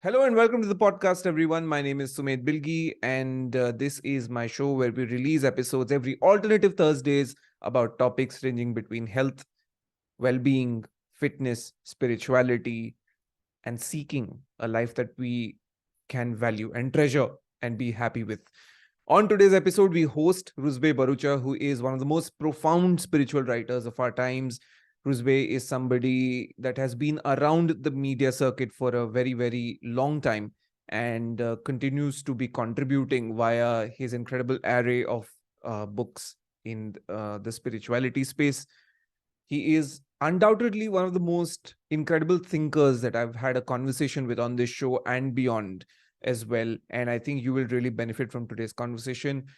Hello and welcome to the podcast, everyone. My name is Sumedh Bilgi, and this is my show where we release episodes every alternative Thursdays about topics ranging between health, well-being, fitness, spirituality, and seeking a life that we can value and treasure and be happy with. On today's episode, we host Ruzbeh Bharucha, who is one of the most profound spiritual writers of our times. Ruzbeh is somebody that has been around the media circuit for a very, very long time and continues to be contributing via his incredible array of books in the spirituality space. He is undoubtedly one of the most incredible thinkers that I've had a conversation with on this show and beyond as well. And I think you will really benefit from today's conversation.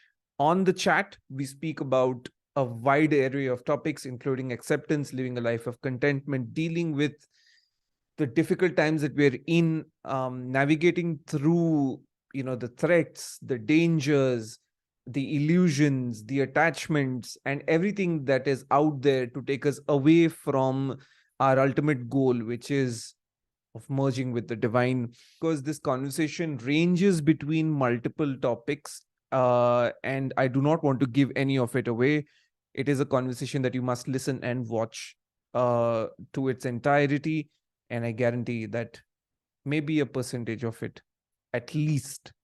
On the chat, we speak about a wide array of topics, including acceptance, living a life of contentment, dealing with the difficult times that we're in, navigating through, the threats, the dangers, the illusions, the attachments, and everything that is out there to take us away from our ultimate goal, which is of merging with the divine. Because this conversation ranges between multiple topics, and I do not want to give any of it away. It is a conversation that you must listen and watch to its entirety, and I guarantee that maybe a percentage of it, at least,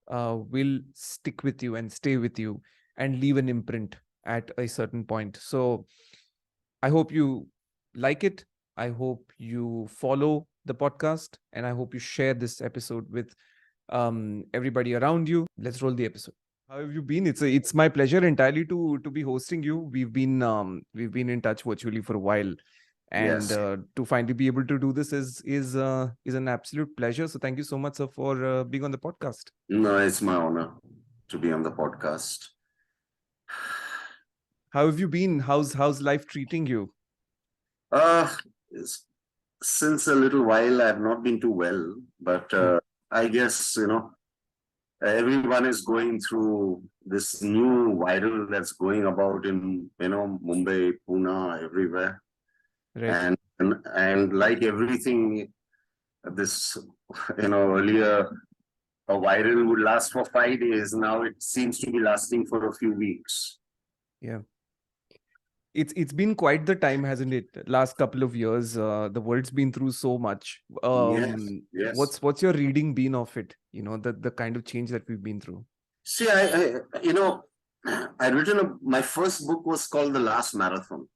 will stick with you and stay with you and leave an imprint at a certain point. So I hope you like it. I hope you follow the podcast, and I hope you share this episode with everybody around you. Let's roll the episode. How have you been? It's my pleasure entirely to be hosting you. We've been in touch virtually for a while, and Yes. to finally be able to do this is an absolute pleasure. So thank you so much, sir, for being on the podcast. No, it's my honor to be on the podcast. How have you been? How's life treating you? Uh, since a little while, I've not been too well, but I guess, everyone is going through this new viral that's going about in, Mumbai, Pune, everywhere. Right. And like everything, this, earlier a viral would last for 5 days. Now it seems to be lasting for a few weeks. Yeah. It's been quite the time, hasn't it? Last couple of years, the world's been through so much. Yes. What's your reading been of it? The kind of change that we've been through. See, I'd written my first book was called The Last Marathon.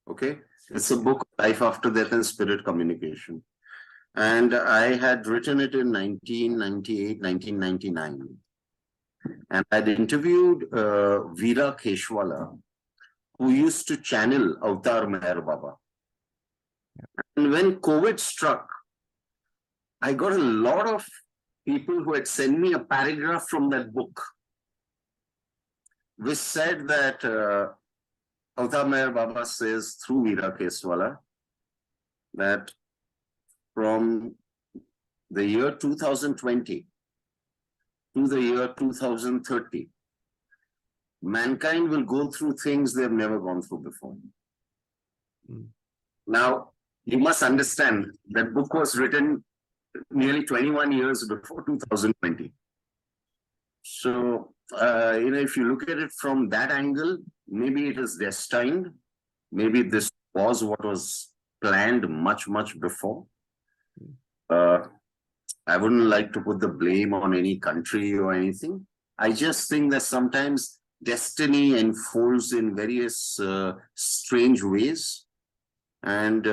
Okay. It's a book, Life After Death and Spirit Communication. And I had written it in 1998, 1999. And I'd interviewed Veera Keshwala, who used to channel Avatar Meher Baba. And when COVID struck, I got a lot of people who had sent me a paragraph from that book, which said that Avatar Meher Baba says through Veera Keshwala that from the year 2020 to the year 2030, mankind will go through things they've never gone through before. Now, you must understand that book was written nearly 21 years before 2020. So, if you look at it from that angle, maybe it is destined. Maybe this was what was planned much, much before. I wouldn't like to put the blame on any country or anything. I just think that sometimes destiny unfolds in various strange ways. And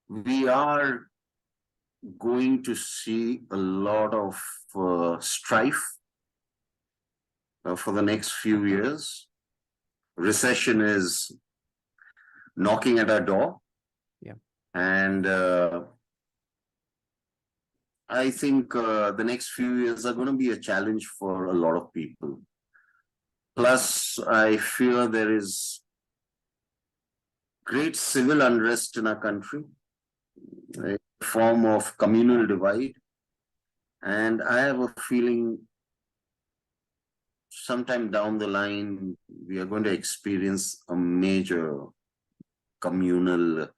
we are going to see a lot of strife for the next few years. Recession is knocking at our door. Yeah. And I think the next few years are going to be a challenge for a lot of people. Plus, I fear there is great civil unrest in our country, a form of communal divide. And I have a feeling sometime down the line, we are going to experience a major communal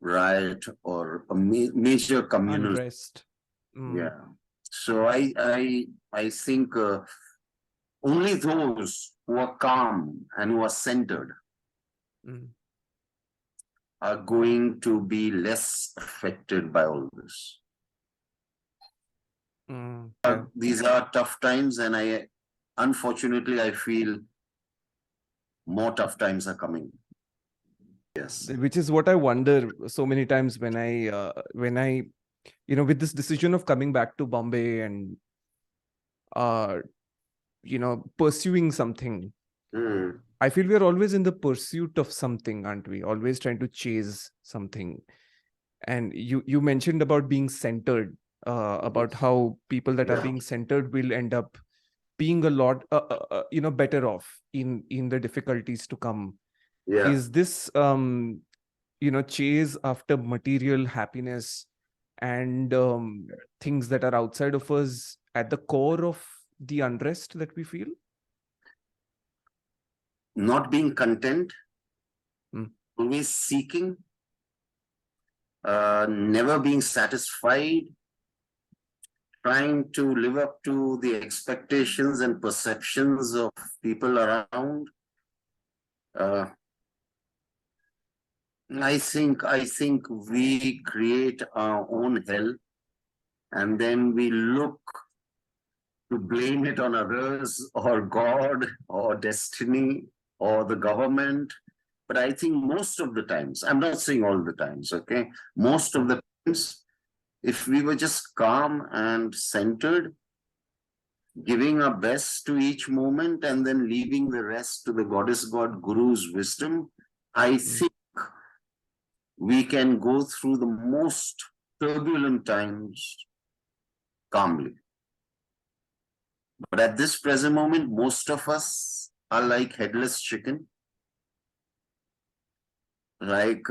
riot or a major communal. Unrest. Yeah. So I think only those who are calm and who are centered are going to be less affected by all this. Yeah. These are tough times, and unfortunately, I feel more tough times are coming. Yes. Which is what I wonder so many times when I, with this decision of coming back to Bombay and, pursuing something. I feel we're always in the pursuit of something, aren't we? Always trying to chase something. And you mentioned about being centered, about how people that are being centered will end up being a lot, better off in the difficulties to come. Yeah. Is this, chase after material happiness and things that are outside of us at the core of the unrest that we feel? Not being content, always seeking, never being satisfied, trying to live up to the expectations and perceptions of people around. I think we create our own hell, and then we look to blame it on others or God or destiny or the government. But I think most of the times, I'm not saying all the times, okay? Most of the times, if we were just calm and centered, giving our best to each moment and then leaving the rest to the Goddess God Guru's wisdom, I think we can go through the most turbulent times calmly. But at this present moment, most of us are like headless chicken. Like,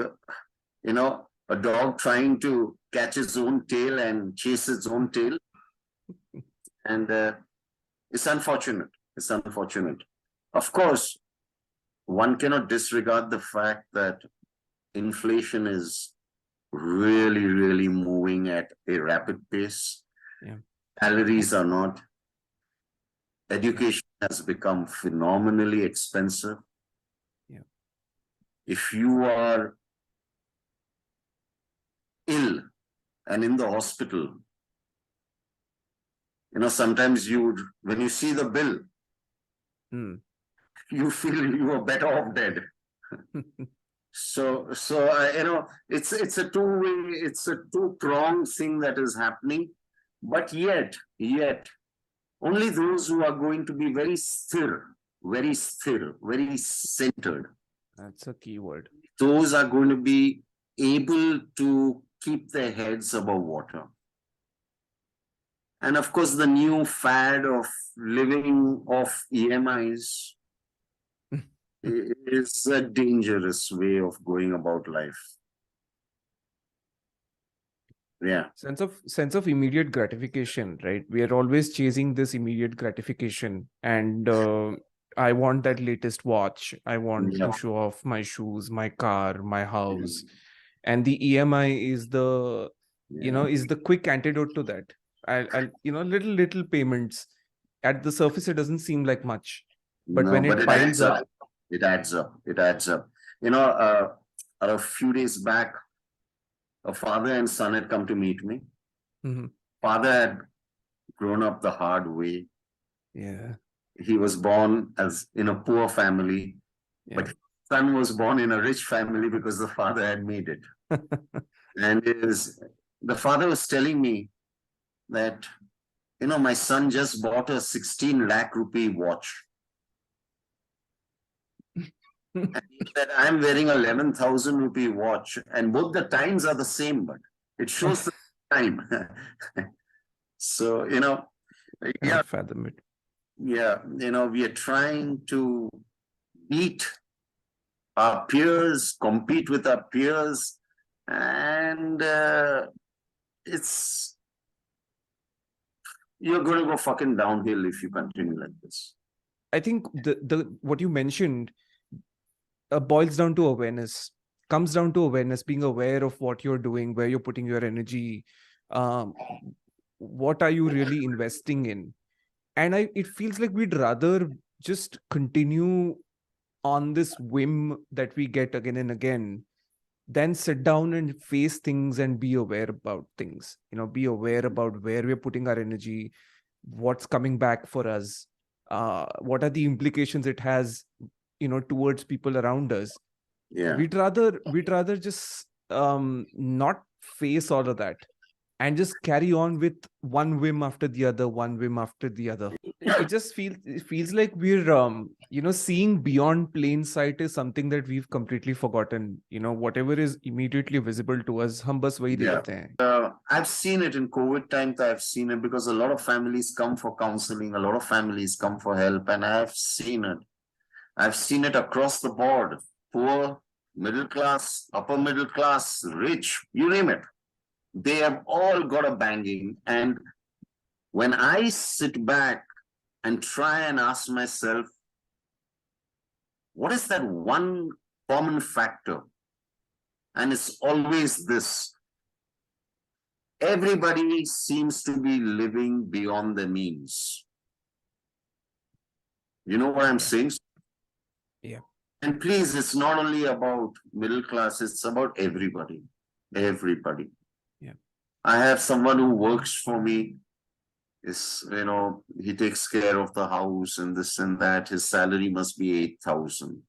a dog trying to catch its own tail and chase its own tail. And it's unfortunate. It's unfortunate. Of course, one cannot disregard the fact that inflation is really, really moving at a rapid pace. Yeah. Salaries are not. Education has become phenomenally expensive. Yeah. If you are ill and in the hospital, sometimes when you see the bill, you feel you are better off dead. So it's a two-pronged thing that is happening, but yet only those who are going to be very centered. That's a key word. Those are going to be able to keep their heads above water. And of course, the new fad of living off EMIs is a dangerous way of going about life. Yeah. Sense of immediate gratification, right? We are always chasing this immediate gratification, and I want that latest watch. I want to show off my shoes, my car, my house, and the EMI is the is the quick antidote to that. I'll little payments. At the surface, it doesn't seem like much, but when it piles up, it adds up. It adds up. A few days back, a father and son had come to meet me. Father had grown up the hard way. Yeah. He was born in a poor family, but son was born in a rich family because the father had made it. And the father was telling me that, my son just bought a 16 lakh rupee watch. And he said, I'm wearing 11,000 rupee watch, and both the times are the same, but it shows the time. So, yeah, fathom it. Yeah, we are trying to beat our peers, compete with our peers, and you're going to go fucking downhill if you continue like this. I think the what you mentioned boils down to awareness. comes down to awareness, being aware of what you're doing, where you're putting your energy, um, what are you really investing in. And it feels like we'd rather just continue on this whim that we get again and again, then sit down and face things and be aware about things, be aware about where we're putting our energy, what's coming back for us, what are the implications it has, towards people around us. Yeah. We'd rather just not face all of that and just carry on with one whim after the other, one whim after the other. It feels like we're seeing beyond plain sight is something that we've completely forgotten. Whatever is immediately visible to us, hum bas wahi Yeah. dekhte hain. I've seen it in COVID times. I've seen it because a lot of families come for counseling, a lot of families come for help, and I've seen it. I've seen it across the board. Poor, middle class, upper middle class, rich, you name it. They have all got a banging. And when I sit back and try and ask myself, what is that one common factor? And it's always this. Everybody seems to be living beyond their means. You know what I'm saying? Yeah. And please, it's not only about middle class, it's about everybody. Everybody. Yeah. I have someone who works for me. He takes care of the house and this and that. His salary must be 8,000.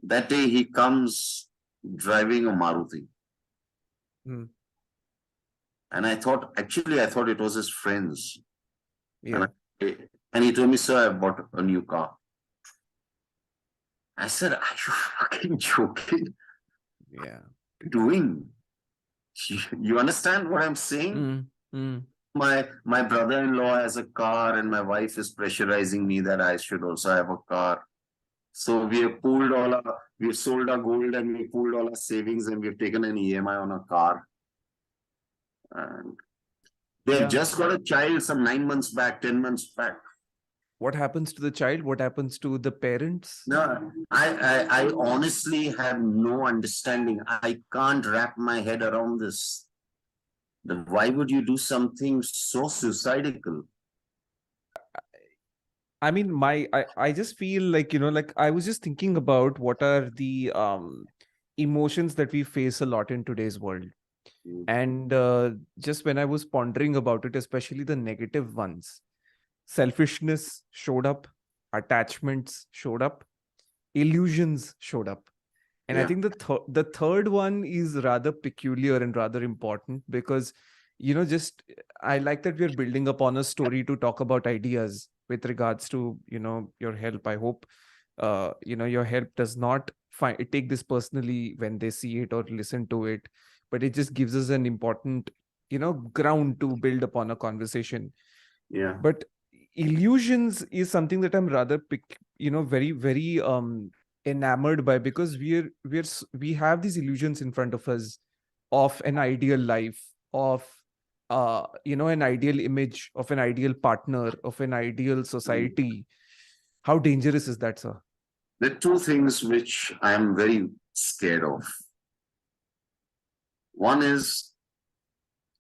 That day he comes driving a Maruti. And I thought it was his friends. Yeah. And he told me, sir, I bought a new car. I said, are you fucking joking? Yeah. What are you doing? You understand what I'm saying? My brother-in-law has a car and my wife is pressurizing me that I should also have a car. So we have sold our gold and we pooled all our savings and we've taken an EMI on a car. And they've just got a child some 9 months back, 10 months back. What happens to the child? What happens to the parents? No, I honestly have no understanding. I can't wrap my head around this. Why would you do something so suicidal? I mean, I just feel like, like I was just thinking about what are the emotions that we face a lot in today's world. And just when I was pondering about it, especially the negative ones, selfishness showed up, attachments showed up, illusions showed up. And I think the third one is rather peculiar and rather important because, just I like that we're building upon a story to talk about ideas with regards to, your help. I hope, your help does not take this personally when they see it or listen to it, but it just gives us an important, ground to build upon a conversation. Yeah. But illusions is something that I'm rather very, very enamored by, because we have these illusions in front of us of an ideal life, of an ideal image, of an ideal partner, of an ideal society. How dangerous is that, sir? There are two things which I am very scared of. One is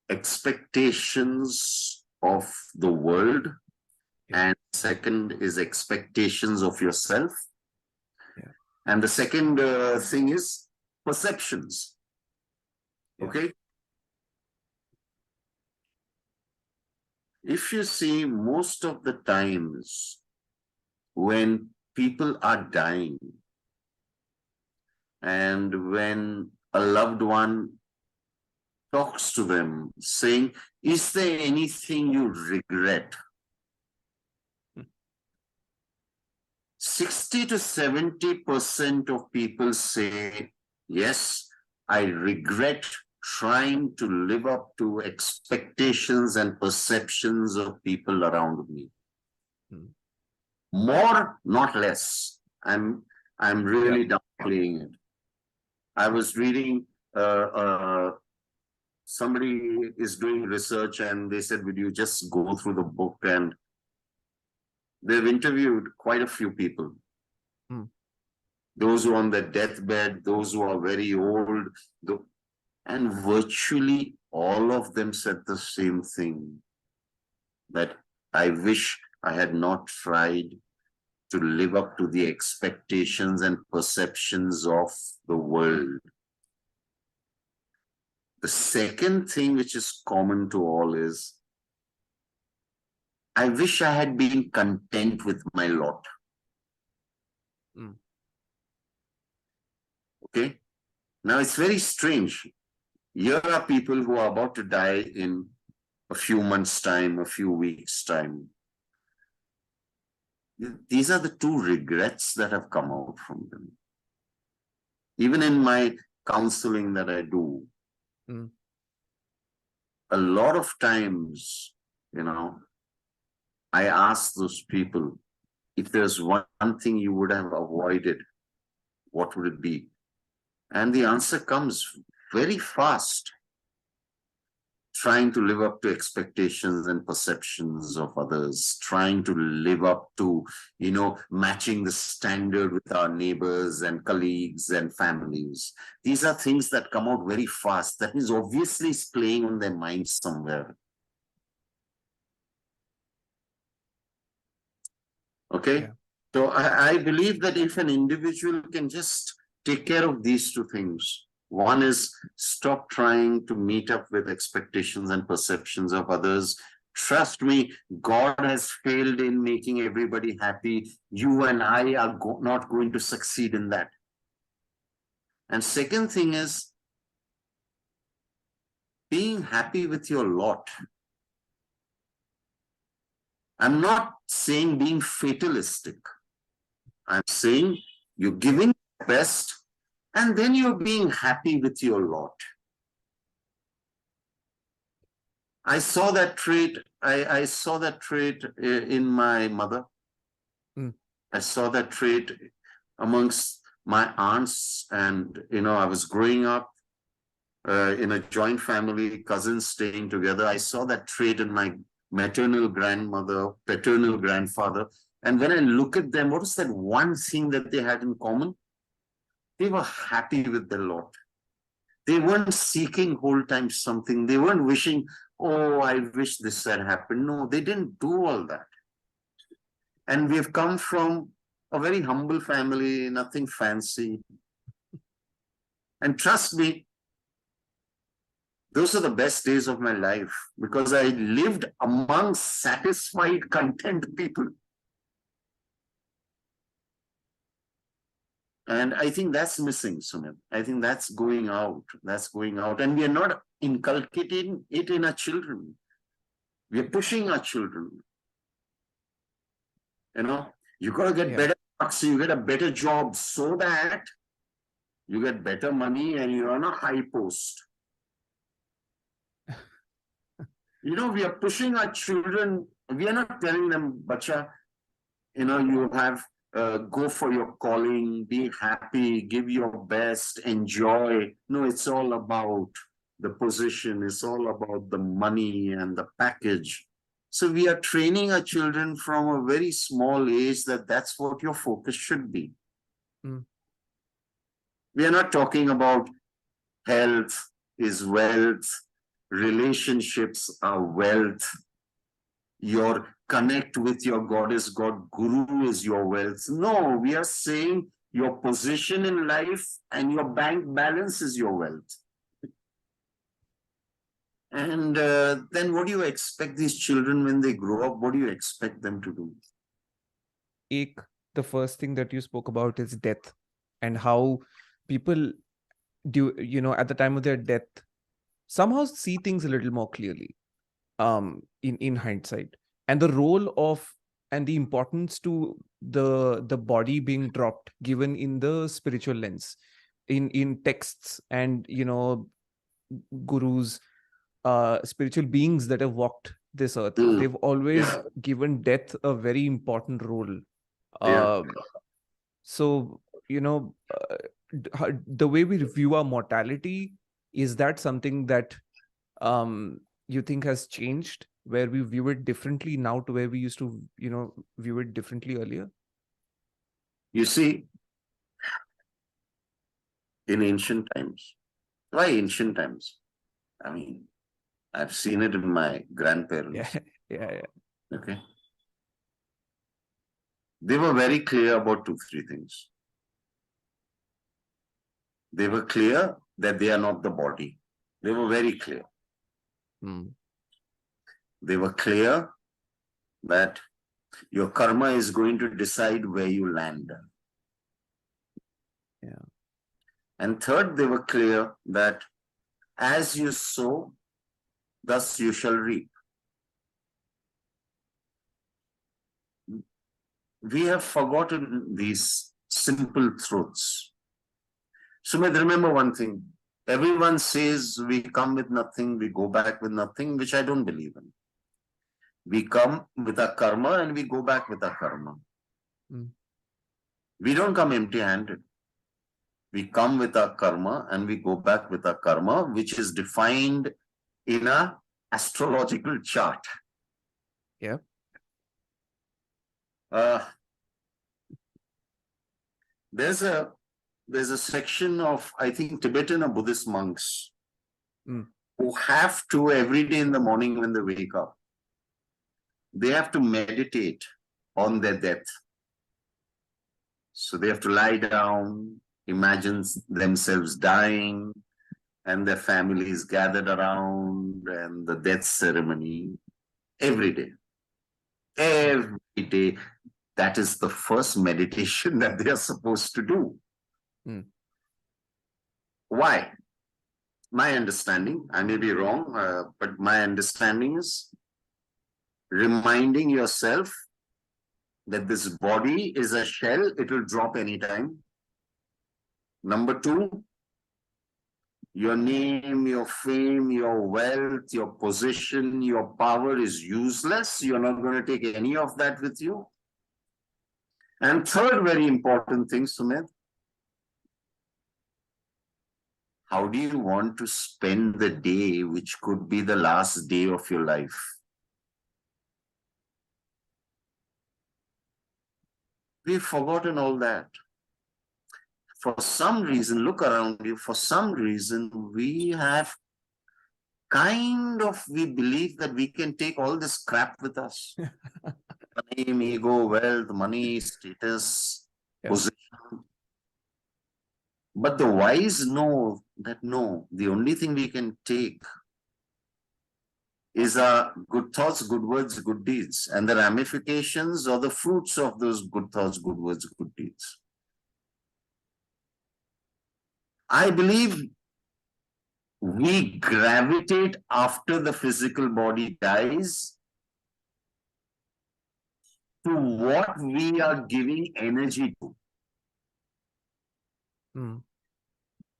expectations of the world, and second is expectations of yourself. And the second thing is perceptions. Okay. If you see, most of the times when people are dying and when a loved one talks to them saying, is there anything you regret? 60 to 70% of people say, yes, I regret trying to live up to expectations and perceptions of people around me. More, not less. I'm really downplaying it. I was reading, somebody is doing research and they said, would you just go through the book? And they've interviewed quite a few people. those who are on their deathbed, those who are very old, and virtually all of them said the same thing, that I wish I had not tried to live up to the expectations and perceptions of the world. The second thing which is common to all is, I wish I had been content with my lot. Okay? Now it's very strange. Here are people who are about to die in a few months' time, a few weeks' time. These are the two regrets that have come out from them. Even in my counseling that I do, a lot of times, I ask those people, if there's one thing you would have avoided, what would it be? And the answer comes very fast. Trying to live up to expectations and perceptions of others, trying to live up to, matching the standard with our neighbors and colleagues and families. These are things that come out very fast. That means obviously it's playing on their minds somewhere. Okay? Yeah. So I believe that if an individual can just take care of these two things, one is stop trying to meet up with expectations and perceptions of others. Trust me, God has failed in making everybody happy. You and I are not going to succeed in that. And second thing is being happy with your lot. I'm not saying being fatalistic. I'm saying you're giving your best, and then you're being happy with your lot. I saw that trait. I saw that trait in my mother. I saw that trait amongst my aunts, and I was growing up in a joint family, cousins staying together. I saw that trait in my maternal grandmother, paternal grandfather. And when I look at them, what is that one thing that they had in common? They were happy with their lot. They weren't seeking whole time something. They weren't wishing, oh, I wish this had happened. No, they didn't do all that. And we've come from a very humble family, nothing fancy. And trust me, those are the best days of my life because I lived among satisfied, content people. And I think that's missing, Sumedh. I think that's going out. That's going out. And we are not inculcating it in our children. We are pushing our children. You got to get better marks, you get a better job so that you get better money and you're on a high post. We are pushing our children. We are not telling them, Bacha, you have go for your calling, be happy, give your best, enjoy. No, it's all about the position. It's all about the money and the package. So we are training our children from a very small age that that's what your focus should be. We are not talking about health is wealth, relationships are wealth, your connect with your goddess, God, Guru is your wealth. No, we are saying your position in life and your bank balance is your wealth. And then what do you expect these children when they grow up? What do you expect them to do? The first thing that you spoke about is death and how people do, at the time of their death, somehow see things a little more clearly in hindsight. And the role of and the importance to the body being dropped, given in the spiritual lens, in texts and, gurus, spiritual beings that have walked this earth. They've always given death a very important role. So, the way we view our mortality, is that something that you think has changed, where we view it differently now to where we used to, view it differently earlier? You see, in ancient times. Why ancient times? I mean, I've seen it in my grandparents. Yeah. Okay. They were very clear about 2, 3 things. They were clear that they are not the body. They were very clear. They were clear that your karma is going to decide where you land. Yeah. And third, they were clear that as you sow, thus you shall reap. We have forgotten these simple truths. Sumedh, remember one thing. Everyone says we come with nothing, we go back with nothing, which I don't believe in. We come with our karma and we go back with our karma. We don't come empty-handed. We come with our karma and we go back with our karma, which is defined in a astrological chart. Yeah. There's a section of, I think, Tibetan or Buddhist monks who have to, every day in the morning when they wake up, they have to meditate on their death. So they have to lie down, imagine themselves dying, and their families gathered around, and the death ceremony every day. Every day. That is the first meditation that they are supposed to do. Why? My understanding, I may be wrong, but my understanding is reminding yourself that this body is a shell, it will drop anytime. Number 2, your name, your fame, your wealth, your position, your power is useless. You're not going to take any of that with you. And third very important thing, Sumedh, how do you want to spend the day which could be the last day of your life? We've forgotten all that. For some reason, look around you, for some reason, we believe that we can take all this crap with us. Name, ego, wealth, money, status, position. But the wise know that no, the only thing we can take is our good thoughts, good words, good deeds, and the ramifications or the fruits of those good thoughts, good words, good deeds. I believe we gravitate after the physical body dies to what we are giving energy to.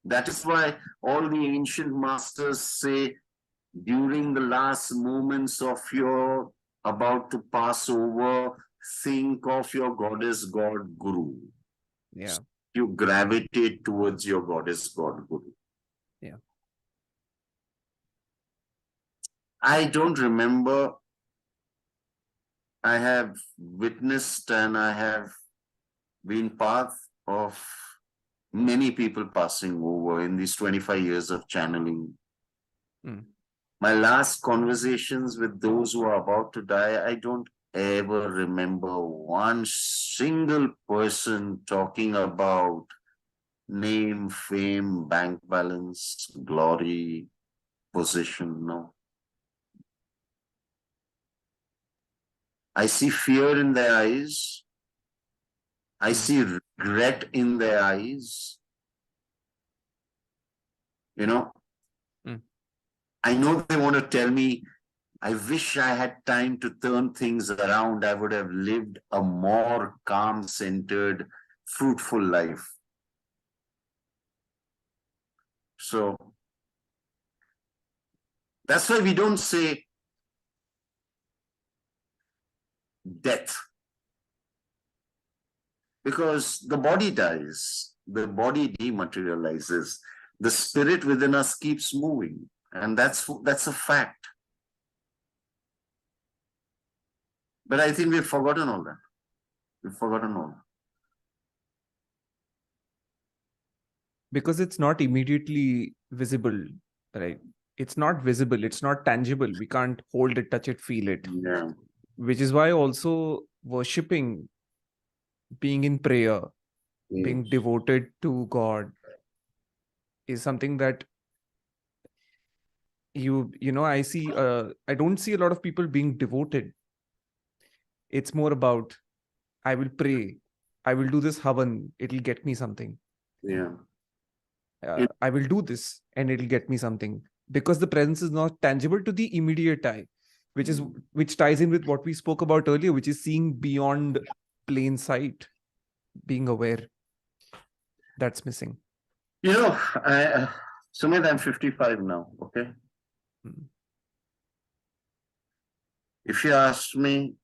That is why all the ancient masters say during the last moments of your about to pass over, think of your goddess, God, Guru. Yeah. You gravitate towards your goddess, God, Guru. Yeah. I don't remember. I have witnessed and I have been part of many people passing over in these 25 years of channeling. My last conversations with those who are about to die, I don't ever remember one single person talking about name, fame, bank balance, glory, position. No. I see fear in their eyes. I see regret in their eyes. You know, I know they want to tell me, I wish I had time to turn things around. I would have lived a more calm, centered, fruitful life. So that's why we don't say death. Because the body dies, the body dematerializes, the spirit within us keeps moving. And that's a fact. But I think we've forgotten all that. We've forgotten all that. because it's not immediately visible, right? It's not visible, it's not tangible. We can't hold it, touch it, feel it. Yeah. Which is why also worshipping, being in prayer, being Yes. devoted to God is something that I don't see a lot of people being devoted. It's more about, I will pray, I will do this havan, it'll get me something. Yeah. It- I will do this and it'll get me something, because the presence is not tangible to the immediate eye, which ties in with what we spoke about earlier, which is seeing beyond plain sight, being aware. That's missing. Sumedh, I'm 55 now. Okay. Mm. If you ask me,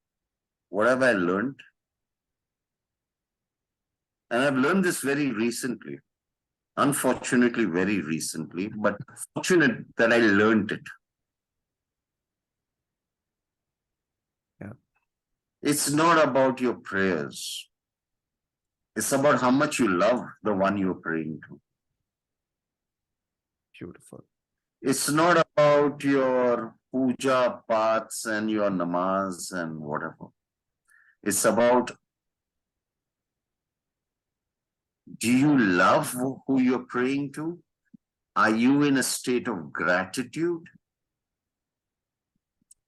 what have I learned? And I've learned this very recently, unfortunately, very recently, but fortunate that I learned it. Yeah. It's not about your prayers. It's about how much you love the one you're praying to. Beautiful. It's not about your puja paths and your namaz and whatever. It's about, do you love who you're praying to? Are you in a state of gratitude?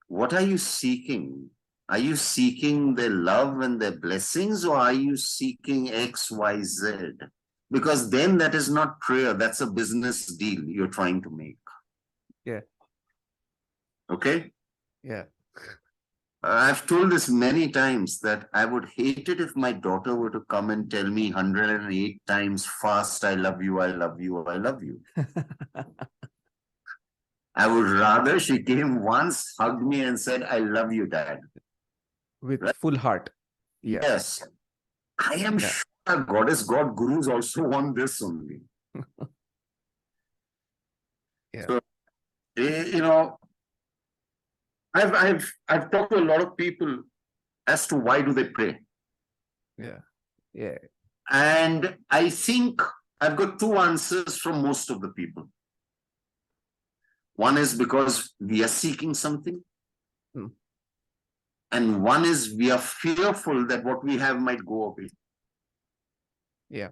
What are you seeking? Are you seeking their love and their blessings, or are you seeking X, Y, Z? Because then that is not prayer, that's a business deal you're trying to make. Yeah. Okay? Yeah. I've told this many times that I would hate it if my daughter were to come and tell me 108 times fast, I love you, I love you, I love you. I would rather she came once, hugged me, and said, I love you, Dad. With Right? full heart. Yeah. Yes. I am Yeah. sure Goddess God Gurus also want this only. Yeah. So, you know, I've talked to a lot of people as to why do they pray. Yeah. Yeah. And I think I've got two answers from most of the people. One is because we are seeking something. Mm. And one is we are fearful that what we have might go away. Yeah.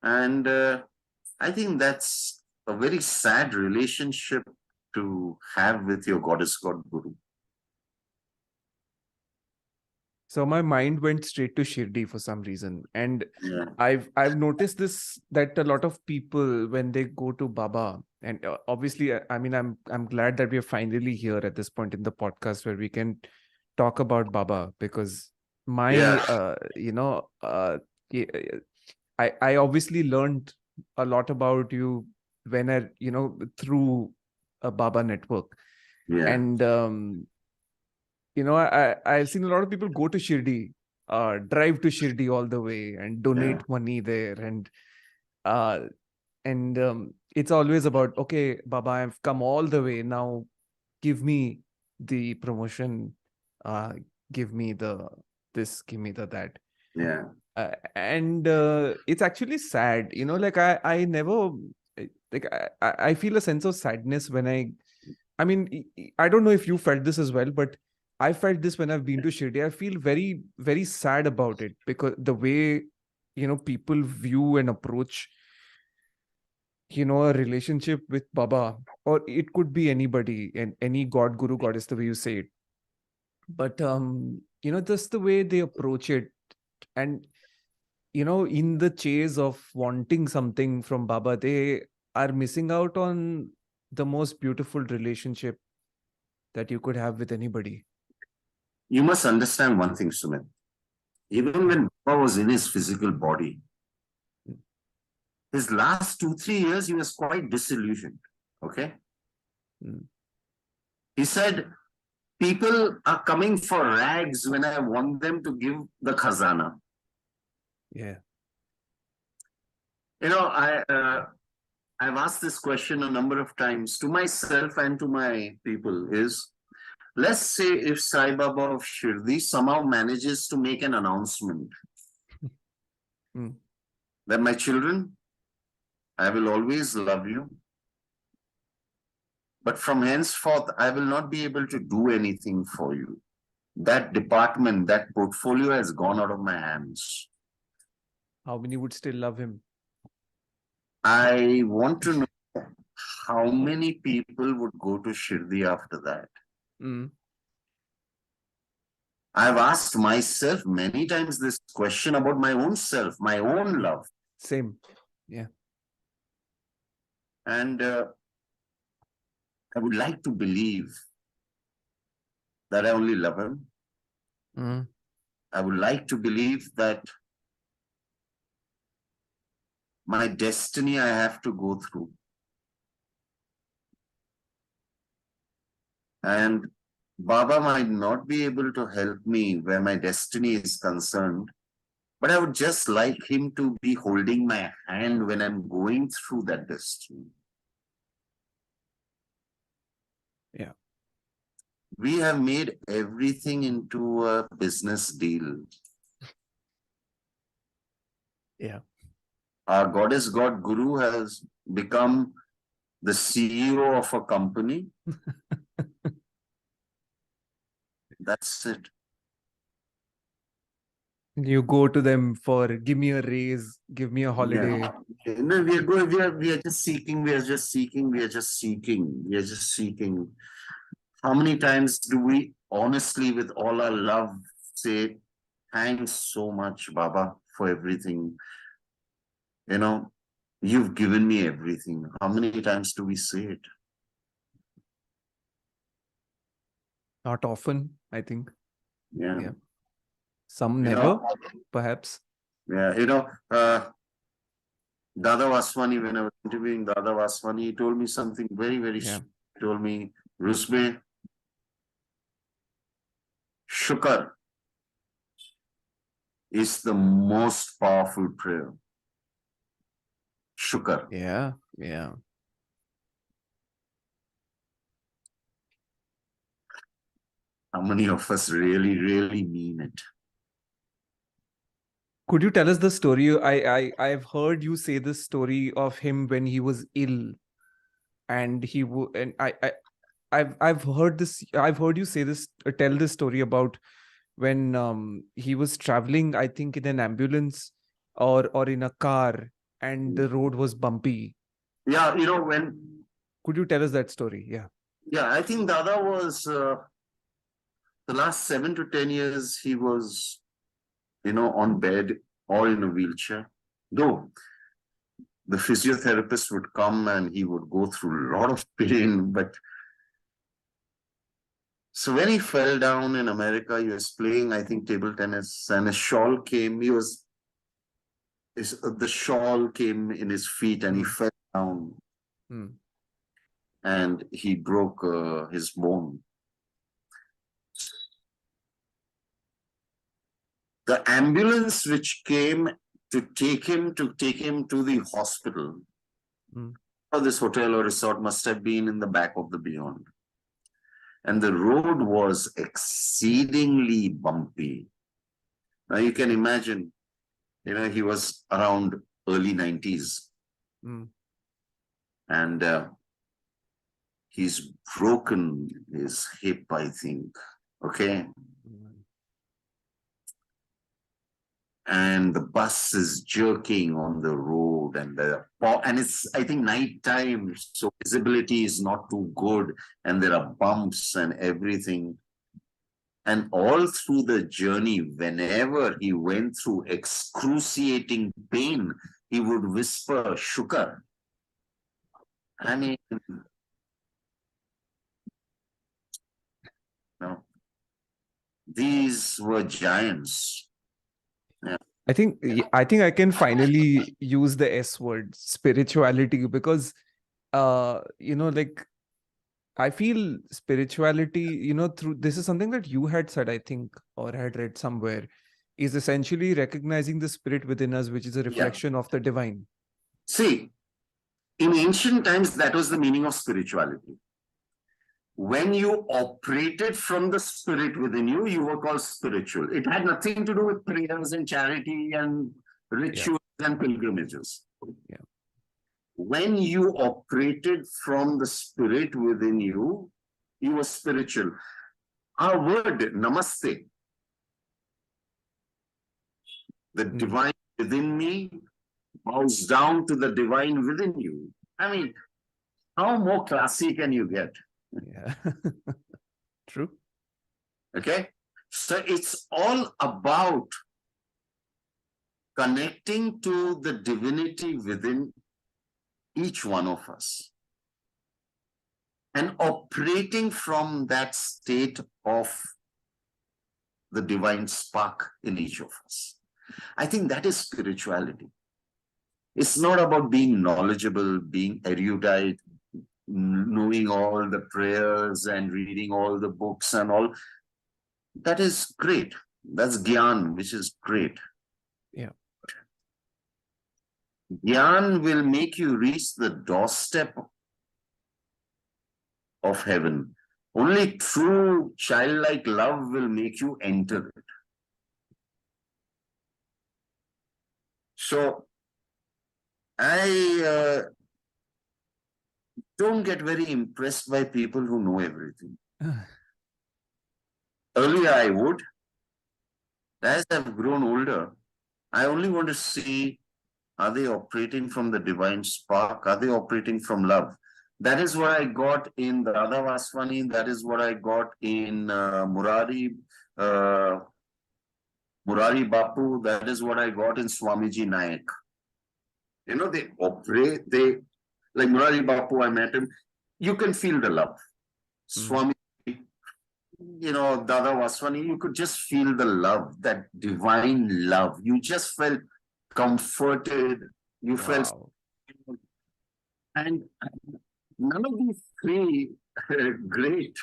And I think that's a very sad relationship to have with your Goddess God Guru. So my mind went straight to Shirdi for some reason. And Yeah. I've noticed this, that a lot of people, when they go to Baba, and obviously, I mean, I'm glad that we are finally here at this point in the podcast where we can talk about Baba, because my Yeah. y- I obviously learned a lot about you when I, through a Baba network. Yeah. And I've seen a lot of people go to Shirdi, drive to Shirdi all the way and donate money there. And it's always about, okay, Baba, I've come all the way. Now give me the promotion, uh, give me the this, give me the that. Yeah. And it's actually sad, like I never, like I feel a sense of sadness when I mean, I don't know if you felt this as well, but I felt this when I've been to Shirdi. I feel very, very sad about it, because the way, people view and approach, a relationship with Baba, or it could be anybody and any God, Guru, Goddess, the way you say it. But, just the way they approach it. And, in the chase of wanting something from Baba, they are missing out on the most beautiful relationship that you could have with anybody. You must understand one thing, Sumedh. Even when Baba was in his physical body, his last 2, 3 years, he was quite disillusioned. Okay. Mm. He said, people are coming for rags when I want them to give the khazana. Yeah. I've asked this question a number of times to myself and to my people is, let's say if Sai Baba of Shirdi somehow manages to make an announcement Mm. that my children, I will always love you. But from henceforth, I will not be able to do anything for you. That department, that portfolio has gone out of my hands. How many would still love him? I want to know how many people would go to Shirdi after that. I've asked myself many times this question about my own self, my own love. Same. Yeah. And I would like to believe that I only love him. I would like to believe that my destiny I have to go through. And Baba might not be able to help me where my destiny is concerned, but I would just like him to be holding my hand when I'm going through that destiny. Yeah. We have made everything into a business deal. Yeah. Our goddess god Guru has become the CEO of a company. That's it. You go to them for give me a raise, give me a holiday. Yeah. No, we are just seeking, we are just seeking. How many times do we honestly, with all our love, say, thanks so much, Baba, for everything. You know, you've given me everything. How many times do we say it? Not often, I think. Yeah. Some never, perhaps. Yeah, Dada Vaswani, when I was interviewing Dada Vaswani, he told me something very, very sweet. He told me, Ruzbeh, Shukar is the most powerful prayer. Shukar. Yeah, yeah. How many of us really, really mean it? Could you tell us the story? I've heard you say this story of him when he was ill, and I've heard this. I've heard you say this. Tell this story about when he was traveling, I think in an ambulance or in a car, and the road was bumpy. Yeah, when. Could you tell us that story? Yeah. Yeah, I think Dada was the last 7 to 10 years. He was, on bed or in a wheelchair. Though the physiotherapist would come and he would go through a lot of pain, but so when he fell down in America, he was playing, I think, table tennis, and a shawl came. The shawl came in his feet, and he fell down, and he broke his bone. The ambulance which came to take him to the hospital, or this hotel or resort, must have been in the back of the Beyond. And the road was exceedingly bumpy. Now you can imagine, he was around early 90s. And he's broken his hip, I think. Okay. And the bus is jerking on the road, and it's, I think, night time, so visibility is not too good, and there are bumps and everything. And all through the journey, whenever he went through excruciating pain, he would whisper, Shukar. I mean, these were giants. Yeah. I think I can finally use the S word, spirituality, because like I feel spirituality, through this is something that you had said, I think, or had read somewhere, is essentially recognizing the spirit within us, which is a reflection of the divine. See, in ancient times, that was the meaning of spirituality. When you operated from the spirit within you, you were called spiritual. It had nothing to do with prayers and charity and rituals and pilgrimages. Yeah. When you operated from the spirit within you, you were spiritual. Our word, namaste, the divine within me bows down to the divine within you. I mean, how more classy can you get? Yeah. True. Okay. So it's all about connecting to the divinity within each one of us and operating from that state of the divine spark in each of us. I think that is spirituality. It's not about being knowledgeable, being erudite, knowing all the prayers and reading all the books and all. That is great. That's Gyan, which is great. Yeah. Gyan will make you reach the doorstep of heaven. Only true childlike love will make you enter it. So, I don't get very impressed by people who know everything. Earlier I would. As I've grown older, I only want to see, are they operating from the divine spark? Are they operating from love? That is what I got in the Radha Vaswani. That is what I got in Murari Bapu. That is what I got in Swamiji Nayak. You know, they operate, like Murari Bapu, I met him. You can feel the love. Swami, you know, Dada Vaswani, you could just feel the love, that divine love. You just felt comforted. You felt, and none of these three great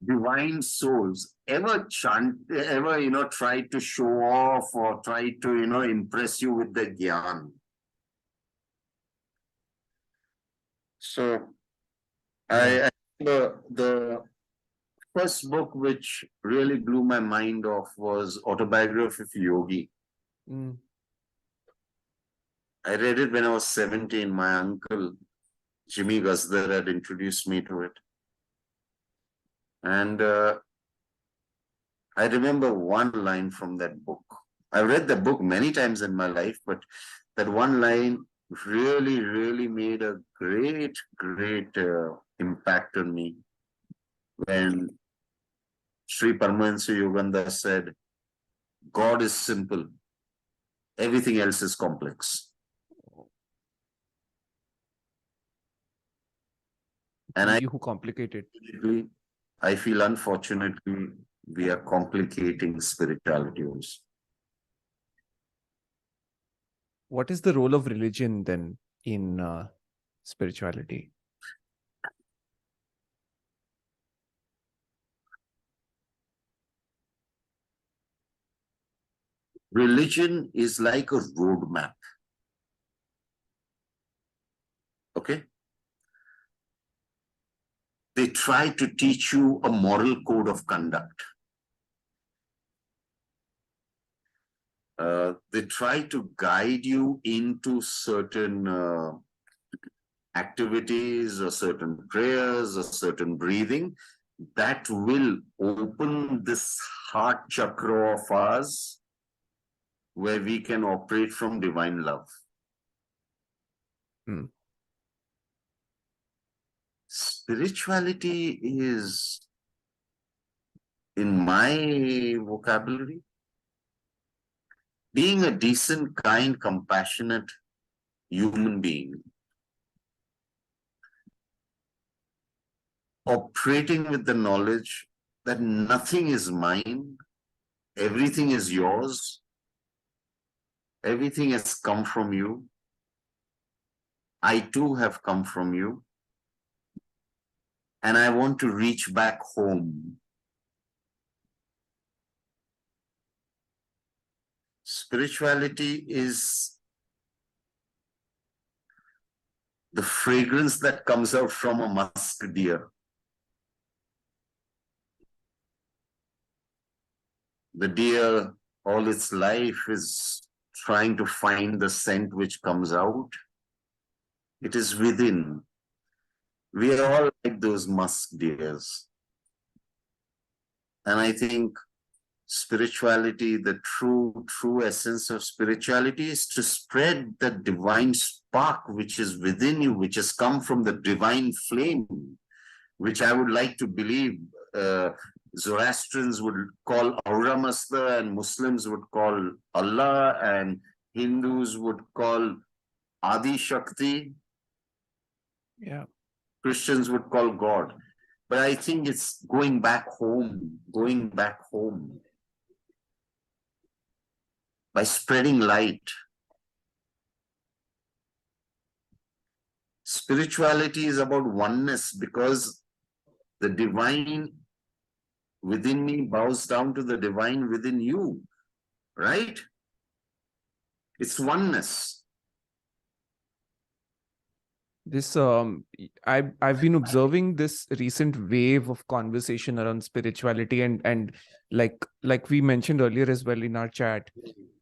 divine souls ever tried to show off or tried to, impress you with the Gyan. So, the first book which really blew my mind off was Autobiography of Yogi. I read it when I was 17. My uncle, Jimmy Gazdar, had introduced me to it. And I remember one line from that book. I've read the book many times in my life, but that one line really, really made a great, great impact on me. When Sri Paramahansa Yogananda said, God is simple, everything else is complex. And you who complicate it. I feel, unfortunately, we are complicating spirituality also. What is the role of religion then in spirituality? Religion is like a roadmap. Okay? They try to teach you a moral code of conduct. They try to guide you into certain activities, or certain prayers, or certain breathing that will open this heart chakra of ours where we can operate from divine love. Spirituality is, in my vocabulary, being a decent, kind, compassionate human being, operating with the knowledge that nothing is mine, everything is yours, everything has come from you, I too have come from you, and I want to reach back home. Spirituality is the fragrance that comes out from a musk deer. The deer, all its life, is trying to find the scent which comes out. It is within. We are all like those musk deers. And I think spirituality, the true essence of spirituality is to spread the divine spark which is within you, which has come from the divine flame, which I would like to believe Zoroastrians would call Aura Mazda, and Muslims would call Allah, and Hindus would call Adi Shakti. Yeah. Christians would call God. But I think it's going back home by spreading light. Spirituality is about oneness, because the divine within me bows down to the divine within you, right? It's oneness. This I've been observing this recent wave of conversation around spirituality, and like we mentioned earlier as well in our chat,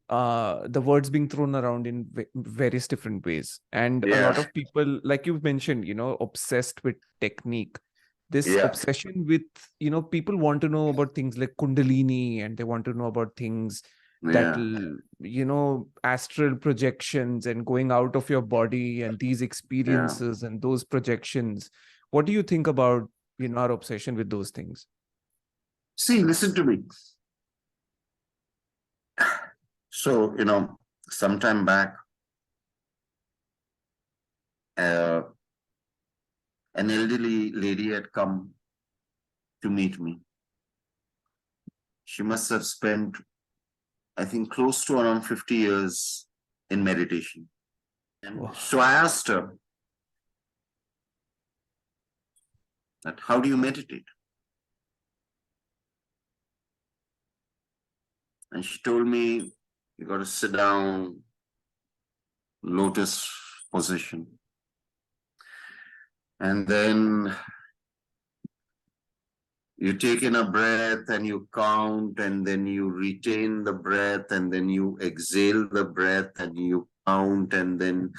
the words being thrown around in various different ways, and a lot of people, like you mentioned, obsessed with technique. This obsession with, people want to know about things like Kundalini, and they want to know about things that, astral projections and going out of your body and these experiences and those projections. What do you think about, our obsession with those things? See, listen to me. So, sometime back, an elderly lady had come to meet me. She must have spent, I think, close to around 50 years in meditation. And so I asked her that, how do you meditate? And she told me, you got to sit down, lotus position. And then you take in a breath and you count, and then you retain the breath, and then you exhale the breath and you count, and then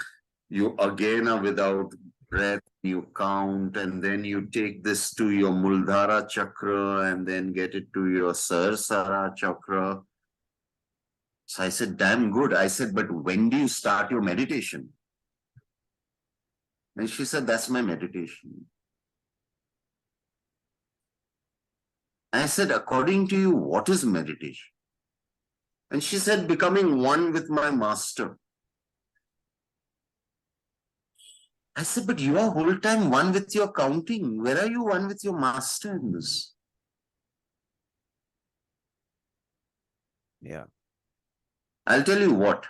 you again are without breath, you count, and then you take this to your Muladhara chakra and then get it to your Sahasrara chakra. So I said, damn good. I said, but when do you start your meditation? And she said, that's my meditation. I said, according to you, what is meditation? And she said, becoming one with my master. I said, but you are whole time one with your counting. Where are you one with your master in this? Yeah. I'll tell you what.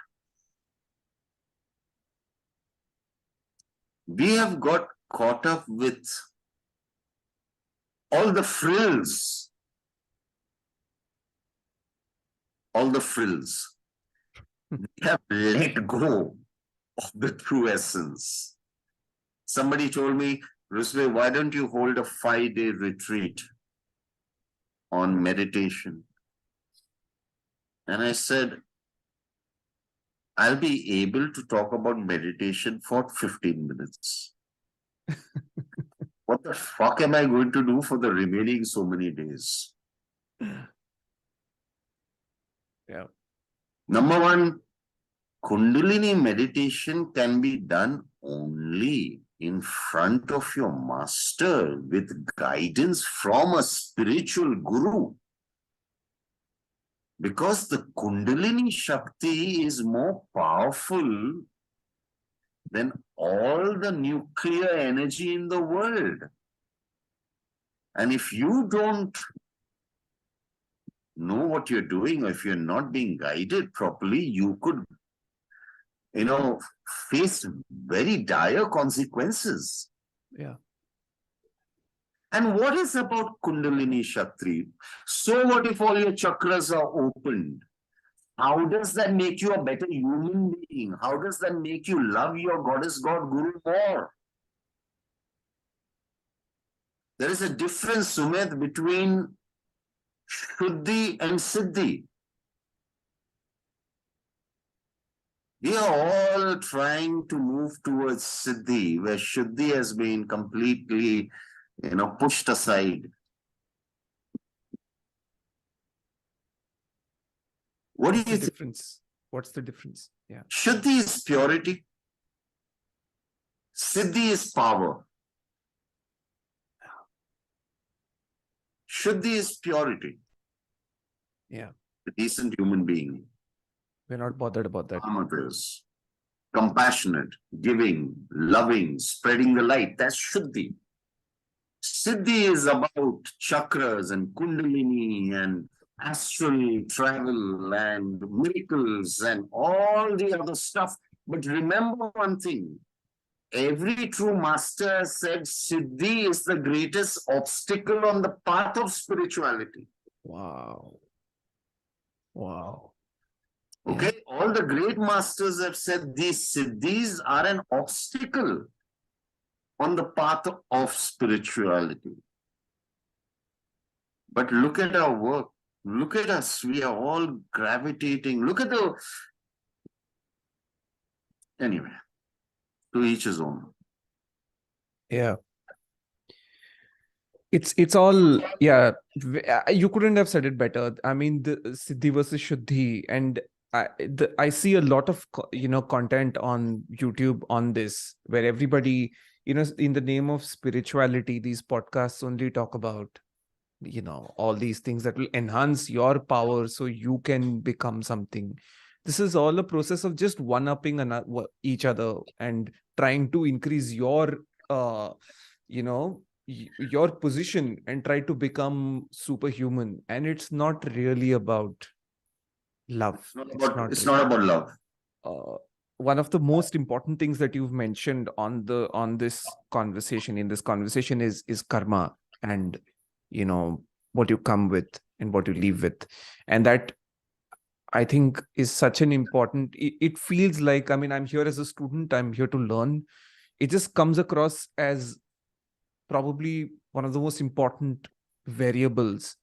We have got caught up with all the frills. All the frills. We have let go of the true essence. Somebody told me, Ruzbeh, why don't you hold a 5-day retreat on meditation? And I said, I'll be able to talk about meditation for 15 minutes. What the fuck am I going to do for the remaining so many days? Yeah. Number one, Kundalini meditation can be done only in front of your master with guidance from a spiritual guru. Because the Kundalini Shakti is more powerful than all the nuclear energy in the world. And if you don't know what you're doing, or if you're not being guided properly, you could, face very dire consequences. Yeah. And what is about Kundalini Shakti? So what if all your chakras are opened? How does that make you a better human being? How does that make you love your goddess, God, Guru more? There is a difference, Sumedh, between Shuddhi and Siddhi. We are all trying to move towards Siddhi, where Shuddhi has been completely, pushed aside. What What's do the you think? difference? What's the difference? Yeah. Shuddhi is purity. Siddhi is power. Shuddhi is purity. Yeah. A decent human being. We're not bothered about that. Others, compassionate, giving, loving, spreading the light. That's Shuddhi. Siddhi is about chakras and kundalini and astral travel and miracles and all the other stuff. But remember one thing, every true master has said Siddhi is the greatest obstacle on the path of spirituality. Wow. Wow. Okay, Yeah. all the great masters have said these Siddhis are an obstacle on the path of spirituality. But look at our work. Look at us. We are all gravitating. Look at the. Anyway, to each his own. Yeah. It's all, yeah. You couldn't have said it better. I mean, the Siddhi versus Shuddhi, and I see a lot of content on YouTube on this, where everybody, in the name of spirituality, these podcasts only talk about all these things that will enhance your power so you can become something. This is all a process of just one-upping each other and trying to increase your you know your position and try to become superhuman, and it's not really about love. It's not about love. One of the most important things that you've mentioned on this conversation in this conversation is karma, and what you come with and what you leave with. And that, I think, is such an important, it feels like, I mean, I'm here as a student, I'm here to learn. It just comes across as probably one of the most important variables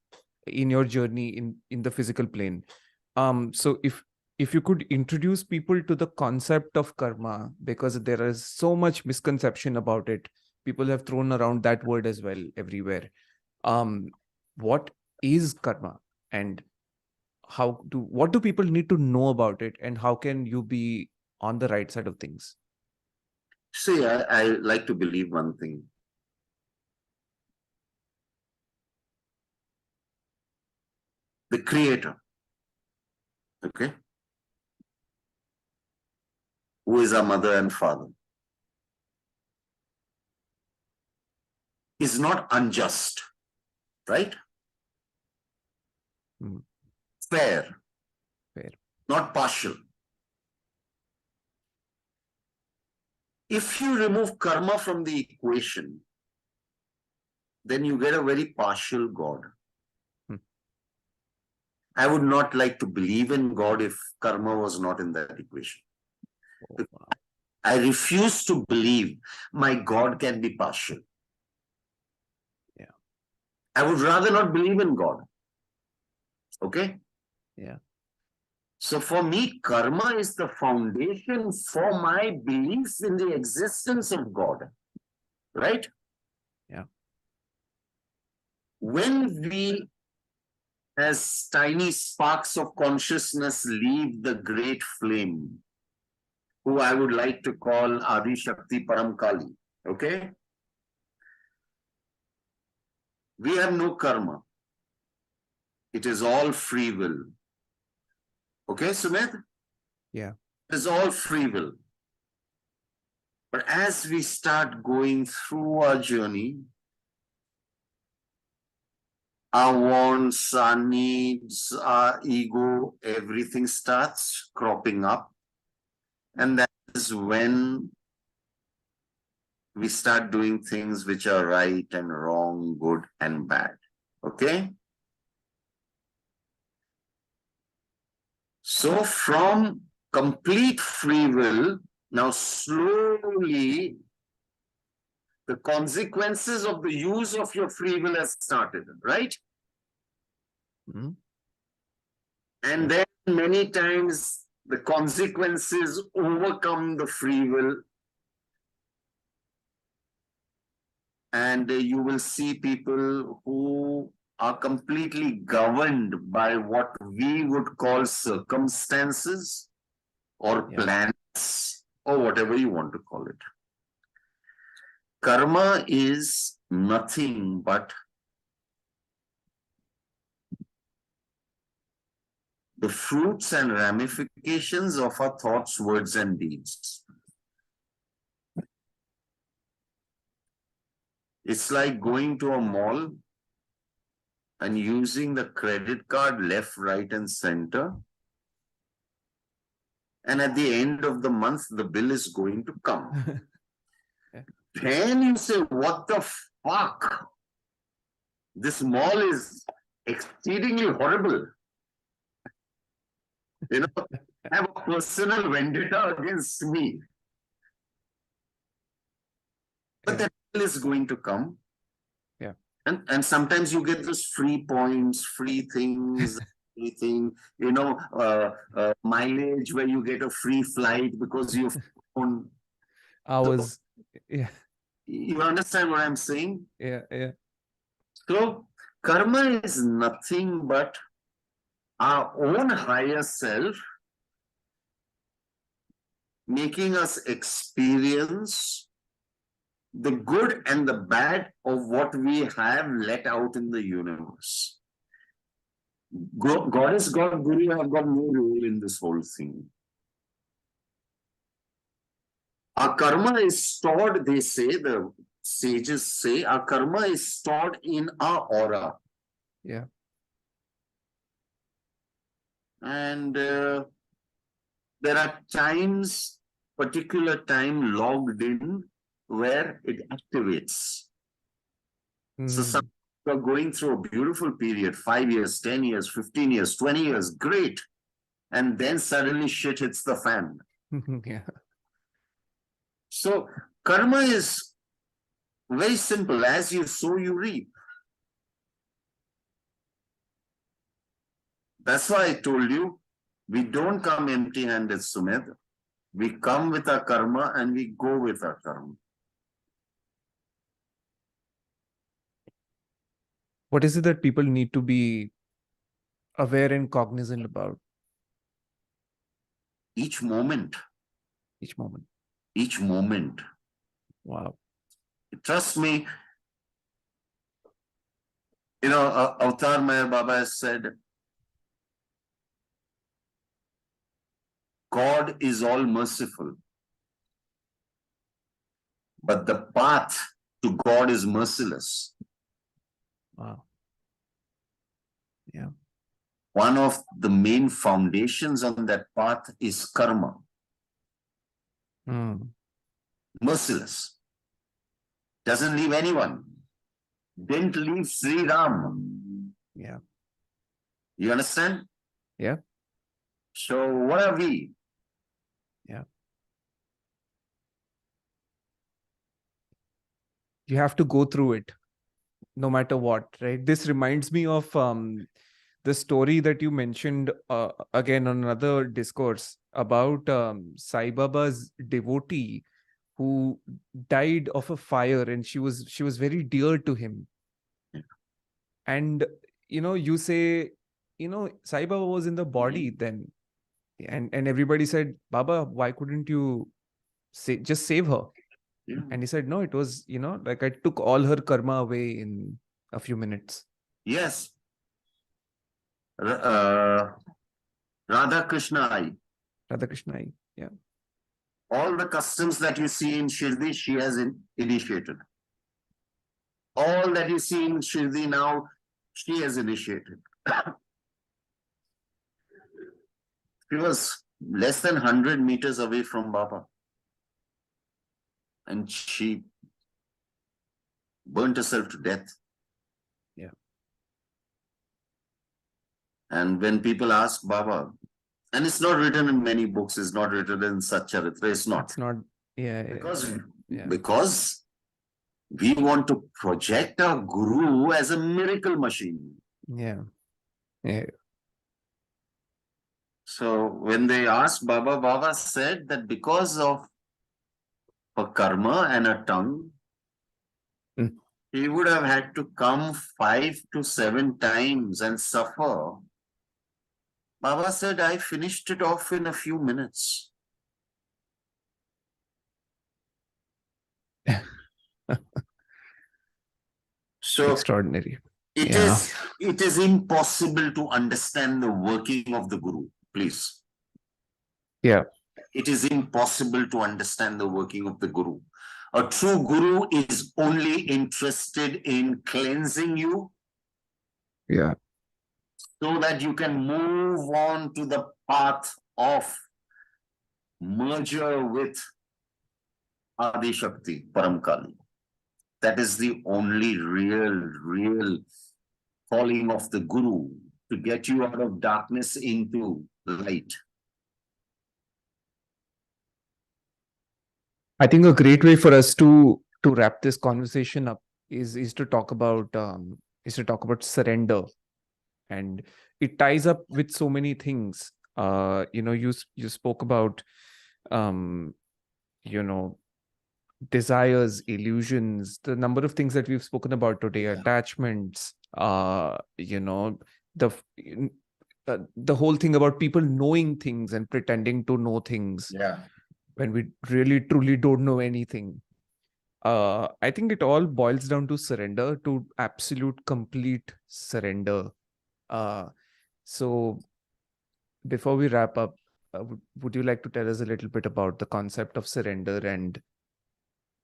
in your journey in the physical plane. So if you could introduce people to the concept of karma, because there is so much misconception about it. People have thrown around that word as well everywhere. What is karma, and what do people need to know about it, and how can you be on the right side of things? See, I like to believe one thing. The creator, okay, who is our mother and father, is not unjust, right? Fair. Fair. Not partial. If you remove karma from the equation, then you get a very partial God. I would not like to believe in God if karma was not in that equation. Oh, wow. I refuse to believe my God can be partial. Yeah. I would rather not believe in God. Okay? Yeah. So for me, karma is the foundation for my beliefs in the existence of God. Right? Yeah. When we, as tiny sparks of consciousness, leave the great flame, who I would like to call Adi Shakti Param Kali, okay? We have no karma. It is all free will. Okay, Sumedh? Yeah. It is all free will. But as we start going through our journey, our wants, our needs, our ego, everything starts cropping up. And that is when we start doing things which are right and wrong, good and bad. Okay? So from complete free will, now slowly the consequences of the use of your free will has started, right? Mm-hmm. And then many times the consequences overcome the free will. And you will see people who are completely governed by what we would call circumstances or plans or whatever you want to call it. Karma is nothing but the fruits and ramifications of our thoughts, words, and deeds. It's like going to a mall and using the credit card left, right, and center. And at the end of the month, the bill is going to come. Then you say, what the fuck? This mall is exceedingly horrible. You know, I have a personal vendetta against me. But that bill is going to come. Yeah. And sometimes you get those free points, free things, everything, you know, mileage where you get a free flight because you've flown. Hours. So, you understand what I'm saying? Yeah. So karma is nothing but our own higher self making us experience the good and the bad of what we have let out in the universe. God is God, Guru have got no role in this whole thing. Our karma is stored, they say, the sages say, our karma is stored in our aura. Yeah. And there are times, particular time logged in where it activates. So some people are going through a beautiful period, 5 years, 10 years, 15 years, 20 years, great. And then suddenly shit hits the fan. Yeah. So karma is very simple. As you sow, you reap. That's why I told you, we don't come empty-handed, Sumedh. We come with our karma and we go with our karma. What is it that people need to be aware and cognizant about? Each moment. Each moment. Each moment. Wow. Trust me, you know, Avatar Meher Baba has said, God is all merciful, but the path to God is merciless. Wow. Yeah. One of the main foundations on that path is karma. Merciless. Doesn't leave anyone. Didn't leave Sri Ram. Yeah. You understand? Yeah. So what are we? Yeah. You have to go through it no matter what, right? This reminds me of the story that you mentioned again on another discourse about Sai Baba's devotee who died of a fire, and she was very dear to him. And you say, Sai Baba was in the body then, and everybody said, Baba, why couldn't you just save her? Yeah. And he said, no, it was, like I took all her karma away in a few minutes. Yes. Radha Krishna. Radha Krishna, yeah. All the customs that you see in Shirdi, she has initiated. All that you see in Shirdi now, she has initiated. She was less than 100 meters away from Baba. And she burnt herself to death. Yeah. And when people ask Baba, and it's not written in many books, it's not written in Satcharitra, it's not. It's not, yeah. Because we want to project our Guru as a miracle machine. Yeah. Yeah. So when they asked Baba, Baba said that because of a karma and a tongue, Mm. he would have had to come 5 to 7 times and suffer. Baba said, I finished it off in a few minutes. So Extraordinary. it Yeah. is impossible to understand the working of the Guru, please. Yeah. It is impossible to understand the working of the Guru. A true Guru is only interested in cleansing you, Yeah. so that you can move on to the path of merger with Adi Shakti, Paramkali. That is the only real calling of the Guru, to get you out of darkness into light. I think a great way for us to wrap this conversation up is to talk about surrender, and it ties up with so many things. You spoke about um, you know desires, illusions, the number of things that we've spoken about today, attachments, the the whole thing about people knowing things and pretending to know things when we really truly don't know anything. I think it all boils down to surrender, to absolute complete surrender. So before we wrap up, would you like to tell us a little bit about the concept of surrender, and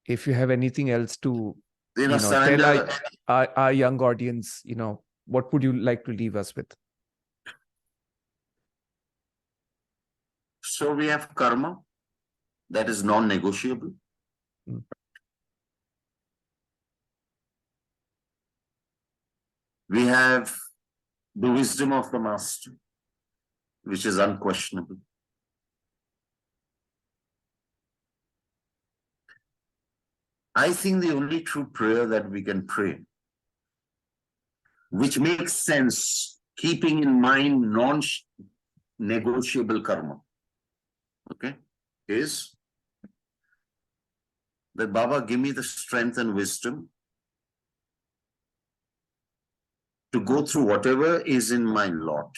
if you have anything else to tell Surrender. our young audience, what would you like to leave us with? So we have karma, that is non-negotiable. Mm. We have the wisdom of the master, which is unquestionable. I think the only true prayer that we can pray, which makes sense, keeping in mind non-negotiable karma, okay, is that Baba, give me the strength and wisdom to go through whatever is in my lot,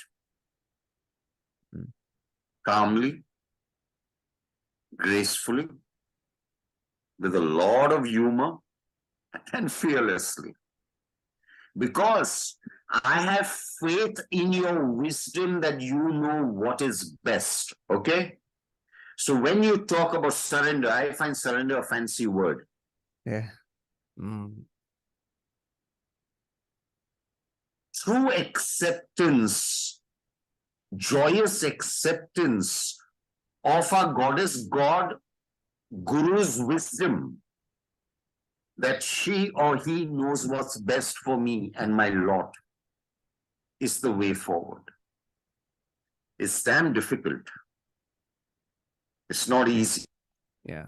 calmly, gracefully, with a lot of humor, and fearlessly. Because I have faith in your wisdom that you know what is best. Okay? So when you talk about surrender, I find surrender a fancy word. Yeah. Mm. True acceptance, joyous acceptance of our goddess God, Guru's wisdom, that she or he knows what's best for me and my lot, is the way forward. It's damn difficult. It's not easy. Yeah.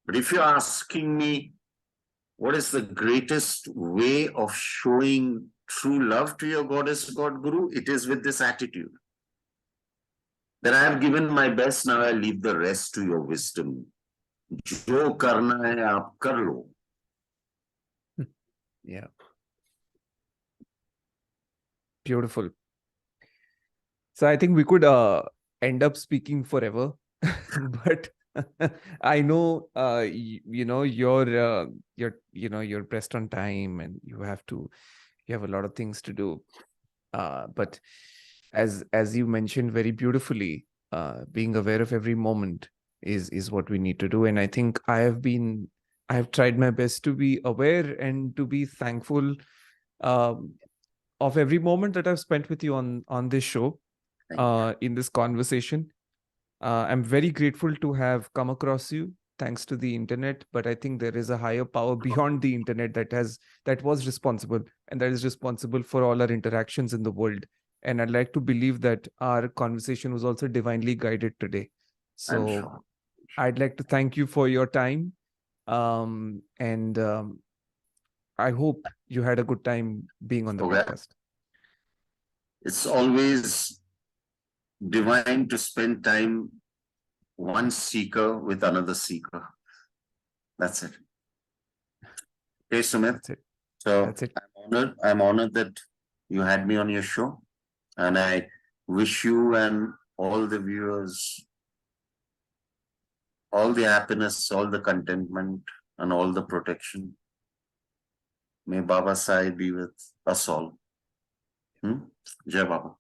But if you're asking me, what is the greatest way of showing true love to your goddess, God Guru? It is with this attitude that I have given my best, now I leave the rest to your wisdom. Jo karna hai, aap kar lo. Yeah. Beautiful. So I think we could end up speaking forever, but I know you're pressed on time and you have a lot of things to do. But as you mentioned very beautifully, being aware of every moment is what we need to do. And I think I have tried my best to be aware and to be thankful of every moment that I've spent with you on this show, in this conversation. I'm very grateful to have come across you thanks to the internet, but I think there is a higher power beyond the internet that was responsible, and that is responsible for all our interactions in the world. And I'd like to believe that our conversation was also divinely guided today. So Sure. I'd like to thank you for your time. And I hope you had a good time being on the podcast. It's always divine to spend time, one seeker with another seeker. That's it. Okay, Sumedh. That's it. So That's it. I'm honored that you had me on your show, and I wish you and all the viewers all the happiness, all the contentment, and all the protection. May Baba Sai be with us all. Jai Baba.